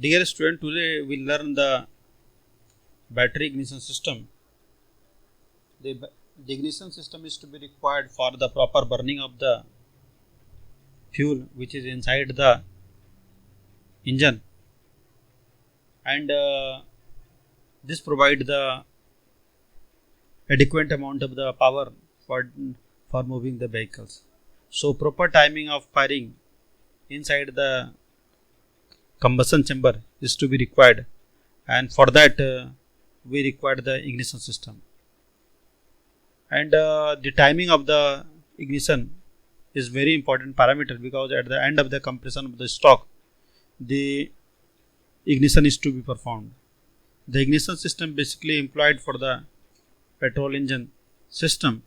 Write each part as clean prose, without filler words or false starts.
Dear student, today we learn the battery ignition system. The ignition system is to be required for the proper burning of the fuel which is inside the engine, and this provide the adequate amount of the power for for moving the vehicles. So proper timing of firing inside the combustion chamber is to be required, and for that we require the ignition system. And the timing of the ignition is very important parameter, because at the end of the compression of the stock, the ignition is to be performed. The ignition system basically employed for the petrol engine system.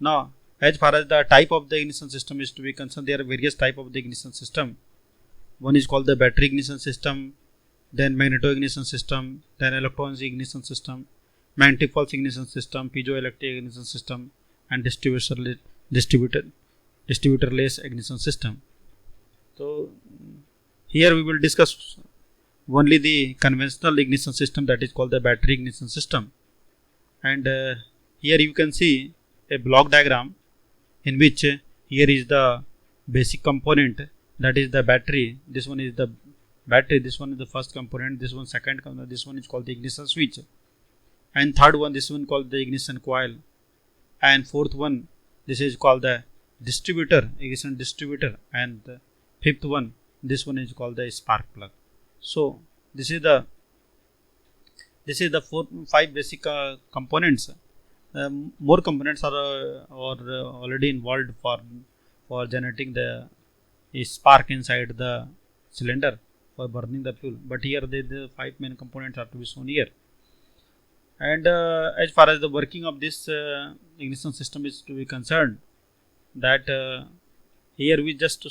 Now, as far as the type of the ignition system is to be concerned, there are various type of the ignition system. One is called the battery ignition system, then magneto ignition system, then electronic ignition system, magnetic pulse ignition system, piezoelectric ignition system, and distributorless ignition system. So here we will discuss only the conventional ignition system, that is called the battery ignition system. And here you can see a block diagram in which here is the basic component, that is the battery. This one is the battery, this one is the first component, this one second component, this one is called the ignition switch, and third one, this one called the ignition coil, and fourth one, this is called the ignition distributor, and the fifth one, this one is called the spark plug. So this is the five basic components. More components are already involved for generating the spark inside the cylinder for burning the fuel, but here the five main components are to be shown here. And as far as the working of this ignition system is to be concerned, that here we just,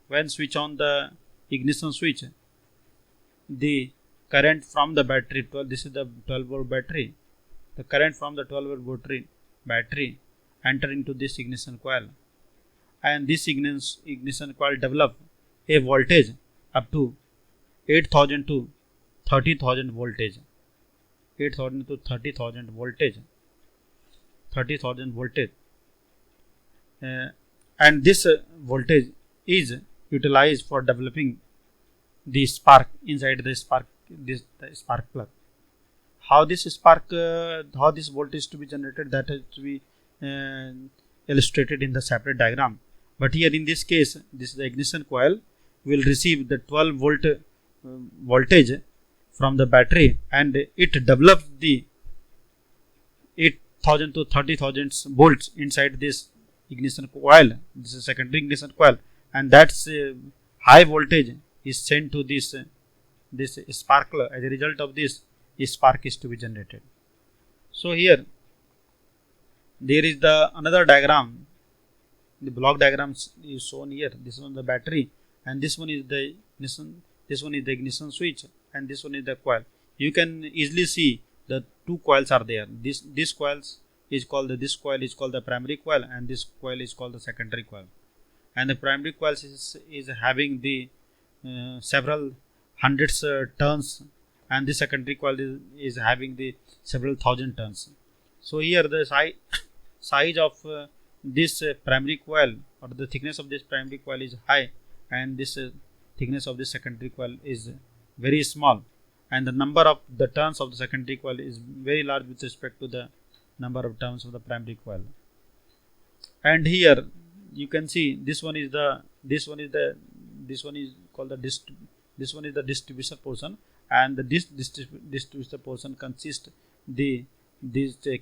when switch on the ignition switch, the current from the battery, this is the 12 volt battery, the current from the 12 volt battery enter into this ignition coil, and this ignition coil develop a voltage up to 8000 to 30,000 voltage, 8000 to 30,000 voltage, 30,000 voltage, and this voltage is utilized for developing the spark inside the spark plug. How this voltage to be generated, that is to be illustrated in the separate diagram. But here in this case, this is the ignition coil will receive the 12 volt voltage from the battery, and it develops the 8000 to 30,000 volts inside this ignition coil. This is secondary ignition coil, and that's high voltage is sent to this spark plug. As a result of this, spark is to be generated. So here there is the another diagram. The block diagrams is shown here. This one is the battery, and this one is the ignition. This one is the ignition switch, and this one is the coil. You can easily see the two coils are there. This coil is called the primary coil, and this coil is called the secondary coil. And the primary coil is having the several hundreds turns, and the secondary coil is having the several thousand turns. So here the size of this primary coil, or the thickness of this primary coil is high, and this thickness of this secondary coil is very small, and the number of the turns of the secondary coil is very large with respect to the number of turns of the primary coil. And here you can see this one is called the this one is the distribution portion, and this distribution portion consists this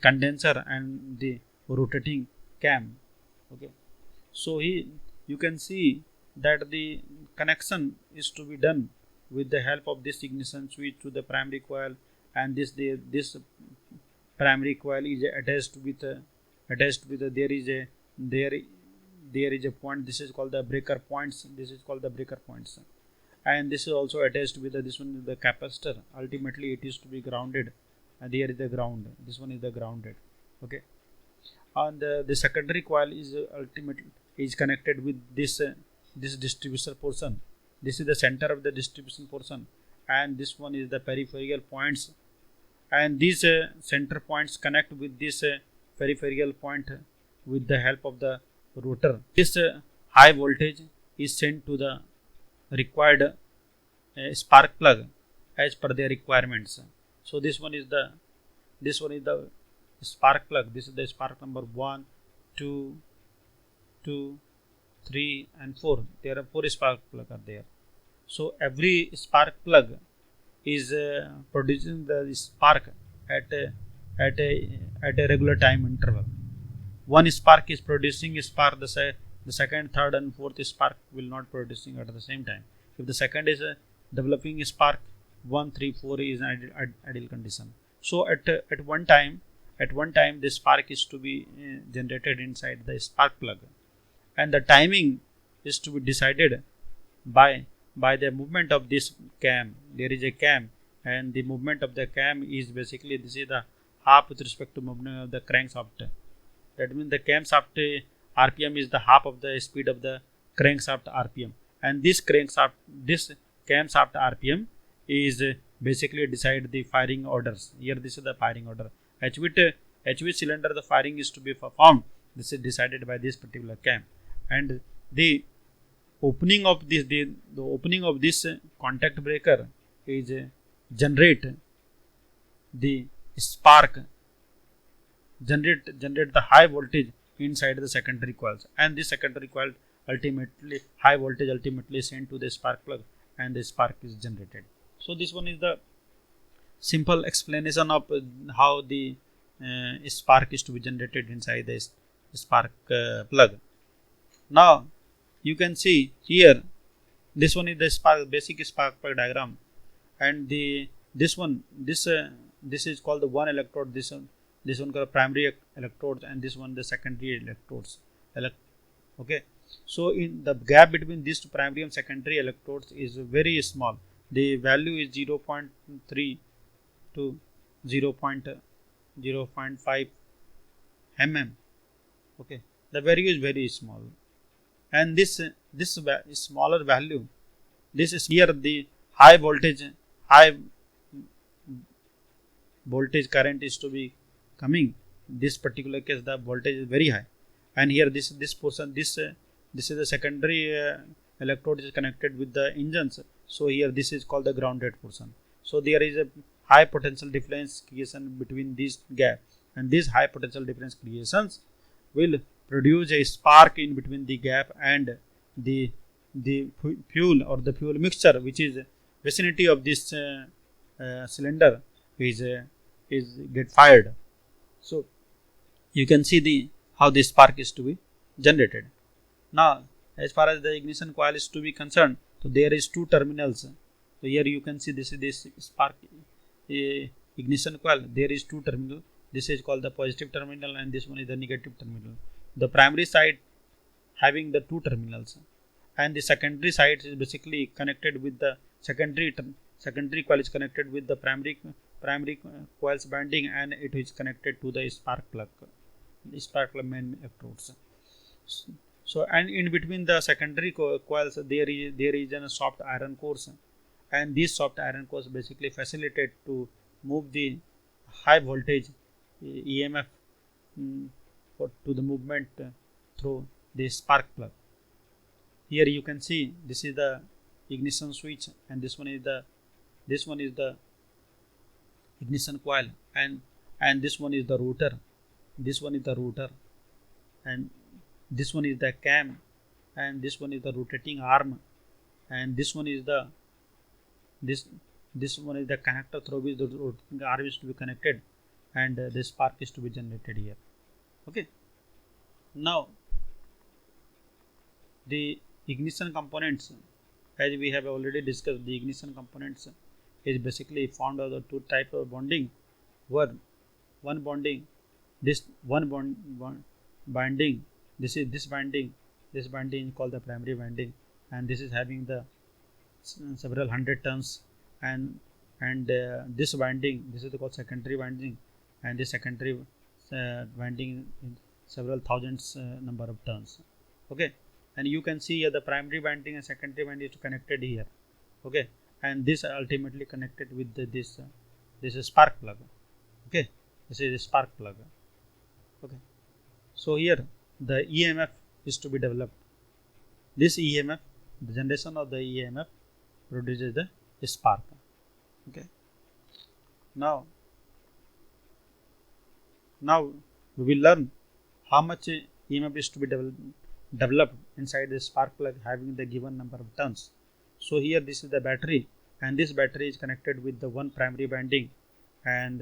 condenser and the rotating cam. Okay, so here you can see that the connection is to be done with the help of this ignition switch to the primary coil, and this primary coil is attached with there is a point. This is called the breaker points. And this is also attached with this one is the capacitor. Ultimately it is to be grounded, and here is the ground. This one is the grounded. Okay, and the secondary coil is ultimately is connected with this distributor portion, this is the center of the distribution portion, and this one is the peripheral points, and these center points connect with this peripheral point with the help of the rotor. This high voltage is sent to the required spark plug as per their requirements. So this one is the spark plug. This is the spark number 1, 2, 2, 3 and 4. There are 4 spark plugs are there. So every spark plug is producing the spark at a regular time interval. One spark is producing a spark, the second, third and fourth spark will not producing at the same time. If the second is developing a spark, 1, 3, 4 is an ideal condition. So at one time the spark is to be generated inside the spark plug, and the timing is to be decided by the movement of this cam. There is a cam, and the movement of the cam is basically, this is the half with respect to movement of the crankshaft. That means the camshaft RPM is the half of the speed of the crankshaft RPM, and this camshaft RPM is basically decide the firing orders. Here this is the firing order. At which cylinder the firing is to be performed, this is decided by this particular cam, and the opening of this contact breaker is generate the spark, generate the high voltage inside the secondary coils, and this secondary coil ultimately high voltage ultimately sent to the spark plug, and the spark is generated. So this one is the simple explanation of how the spark is to be generated inside the spark plug. Now you can see here, this one is the basic spark plug diagram, and this is called the one electrode. This one called primary electrodes, and this one the secondary electrodes. Okay, so in the gap between these two primary and secondary electrodes is very small. The value is 0.3 to 0.5 mm. Okay, the value is very small, and this smaller value, this is here the high voltage current is to be coming. This particular case the voltage is very high, and here this portion, this is the secondary electrode is connected with the engines. So here this is called the grounded portion. So there is a high potential difference creation between these gap, and these high potential difference creations will produce a spark in between the gap and the fuel or the fuel mixture, which is vicinity of this cylinder is get fired. So you can see how the spark is to be generated. Now as far as the ignition coil is to be concerned, so there is 2 terminals. So here you can see this is this spark ignition coil. There is 2 terminals. This is called the positive terminal, and this one is the negative terminal. The primary side having the 2 terminals, and the secondary side is basically connected with the secondary coil is connected with the primary coils binding, and it is connected to the spark plug main electrodes. So and in between the secondary coils there is a soft iron cores, and these soft iron cores basically facilitate to move the high voltage EMF to the movement through the spark plug. Here you can see this is the ignition switch, and this one is the ignition coil, and this one is the rotor. This one is the rotor, and this one is the cam, and this one is the rotating arm, and this one is the connector through which the rotating arm is to be connected, and the spark is to be generated here. Okay, now the ignition components, as we have already discussed, the ignition components is basically formed of the 2 type of bonding. One bonding, this binding, this binding is called the primary binding, and this is having the several hundred turns, and this binding, this is called secondary binding, and this secondary binding in several thousands number of turns. Okay, and you can see here the primary winding and secondary winding is connected here. Okay, and this ultimately connected with this is spark plug. Okay, this is a spark plug. Okay, so here the EMF is to be developed. This EMF, the generation of the EMF produces the spark. Okay, now we will learn how much EMF is to be developed inside the spark plug having the given number of turns. So here this is the battery, and this battery is connected with the one primary winding, and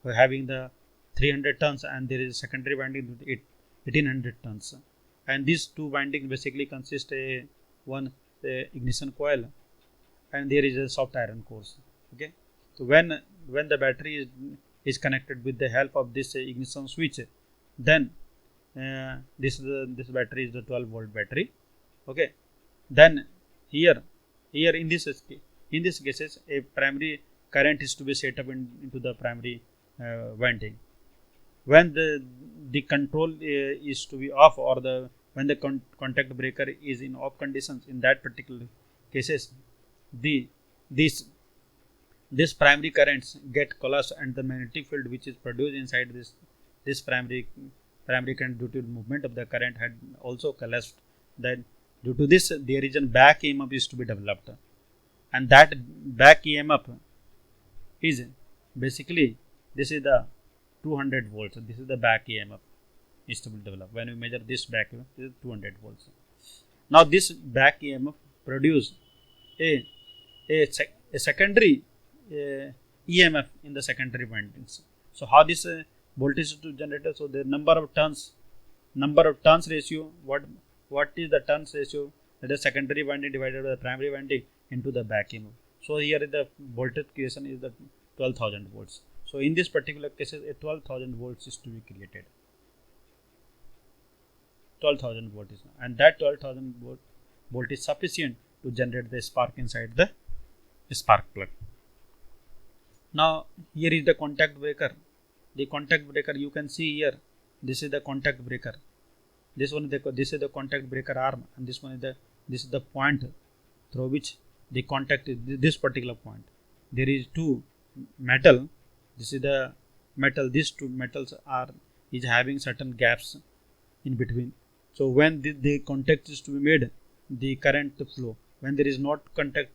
we're having the 300 turns, and there is a secondary winding with 1800 turns, and these two windings basically consist a one ignition coil, and there is a soft iron core. Okay, so when the battery is connected with the help of this ignition switch, then this battery is the 12-volt battery. Okay, then here in this cases a primary current is to be set up into the primary winding. When the control is to be off, or when the contact breaker is in off conditions, in that particular cases this primary currents get collapsed, and the magnetic field which is produced inside this primary current due to the movement of the current had also collapsed. Then due to this there is a back EMF is to be developed, and that back EMF is basically, this is the 200 volts. This is the back EMF is to be developed. When we measure this back EMF, this is 200 volts. Now this back EMF produce a secondary EMF in the secondary windings. So how this voltage is to generated? So the number of turns ratio. What is the turns ratio? The secondary winding divided by the primary winding into the back EMF. So here the voltage creation is the 12,000 volts. So in this particular case, a 12,000 volts is to be created. 12,000 volts, and that 12,000 volt is sufficient to generate the spark inside the spark plug. Now here is the contact breaker. The contact breaker, you can see here, this is the contact breaker. This is the contact breaker arm, and this is the point through which the contact is this particular point. There is two metal. This is the metal. These two metals is having certain gaps in between. So when the contact is to be made, the current flow. When there is not contact,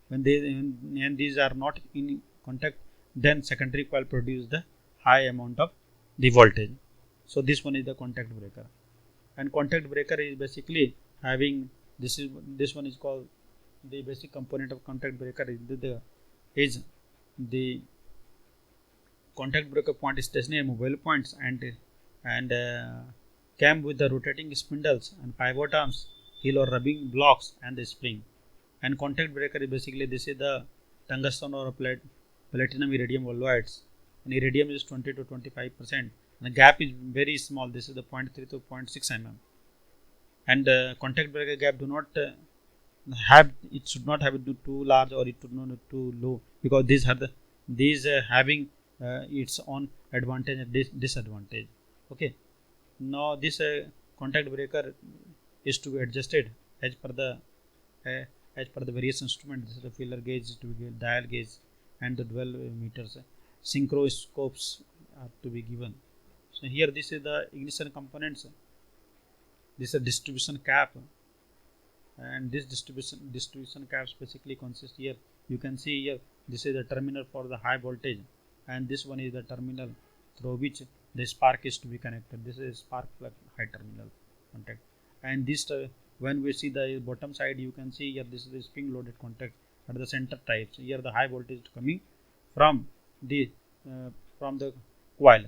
when these are not in contact, then secondary coil produce the high amount of the voltage. So this one is the contact breaker, and contact breaker is basically having this one is called the basic component of contact breaker is the contact breaker point is stationary mobile points and cam with the rotating spindles and pivot arms, heel or rubbing blocks, and the spring. And contact breaker is basically, this is the tungsten or platinum iridium alloys, and iridium is 20 to 25%, and the gap is very small. This is the 0.3 to 0.6 mm, and contact breaker gap do not it should not have it too large, or it should not too low, because these having its own advantage and disadvantage. Okay, now this contact breaker is to be adjusted as per the various instruments. This is the feeler gauge, to be dial gauge, and the 12 meters. Synchroscopes are to be given. So here this is the ignition components. This is a distribution cap, and this distribution caps basically consist here. You can see here, this is the terminal for the high voltage, and this one is the terminal through which the spark is to be connected. This is spark plug high terminal contact, and this when we see the bottom side, you can see here, this is the spring loaded contact at the center type. So here the high voltage is coming from the coil,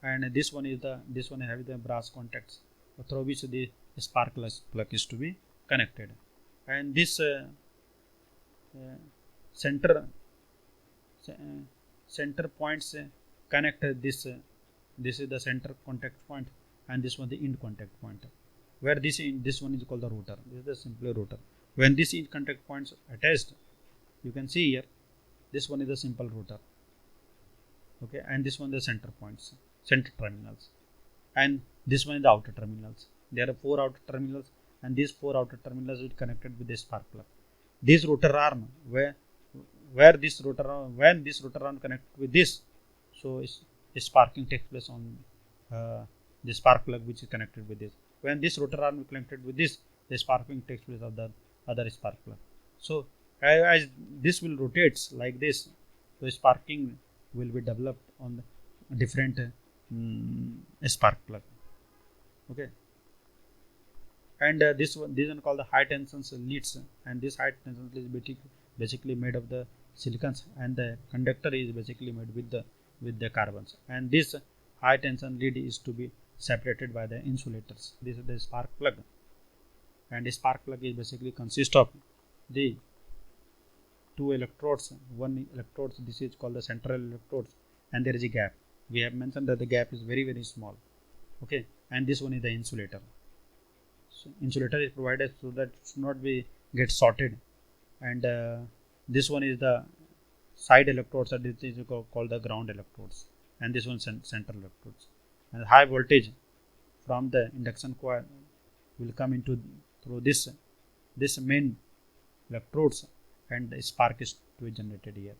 and this one having the brass contacts through which the spark plug is to be connected, and this center points connect this is the center contact point, and this one the end contact point, where this one is called the rotor. This is the simple rotor. When this end contact points attached, you can see here, this one is the simple rotor. Okay, and this one the center points, center terminals, and this one is the outer terminals. There are 4 outer terminals, and these 4 outer terminals will connected with the spark plug. This rotor arm, where this rotor arm, when this rotor arm connected with this, so sparking takes place on the spark plug which is connected with this. When this rotor arm is connected with this, the sparking takes place of the other spark plug. So as this will rotates like this, so sparking will be developed on the different spark plug. Okay, and this one called the high tension leads, and this high tension is basically made of the silicons, and the conductor is basically made with the carbons, and this high tension lead is to be separated by the insulators. This is the spark plug, and the spark plug is basically consist of the two electrodes. One electrode, this is called the central electrodes, and there is a gap. We have mentioned that the gap is very small. Okay, and this one is the insulator. So insulator is provided so that it should not be get shorted, and this one is the side electrodes, and this is called the ground electrodes, and this one central electrodes. And high voltage from the induction coil will come into through this main electrodes, and the spark is to be generated here.